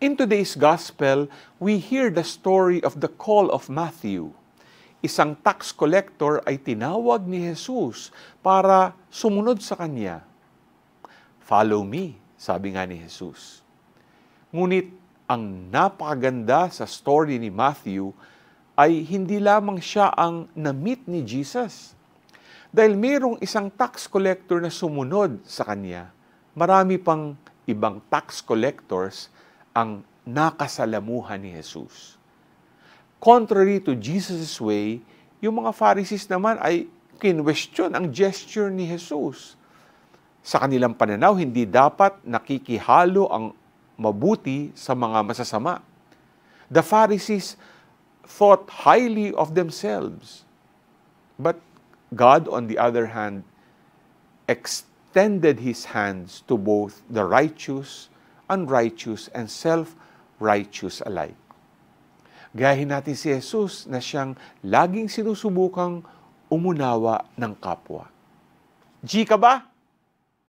In today's gospel, we hear the story of the call of Matthew. Isang tax collector ay tinawag ni Jesus para sumunod sa kanya. Follow me, sabi nga ni Jesus. Ngunit ang napakaganda sa story ni Matthew ay hindi lamang siya ang na-meet ni Jesus. Dahil mayroong isang tax collector na sumunod sa kanya, marami pang ibang tax collectors ang nakasalamuhan ni Jesus. Contrary to Jesus' way, yung mga Pharisees naman ay kinwestiyon ang gesture ni Jesus. Sa kanilang pananaw, hindi dapat nakikihalo ang mabuti sa mga masasama. The Pharisees thought highly of themselves. But God, on the other hand, extended His hands to both the righteous, unrighteous, and self-righteous alike. Gayahin natin si Jesus na siyang laging sinusubukang umunawa ng kapwa. G ka ba?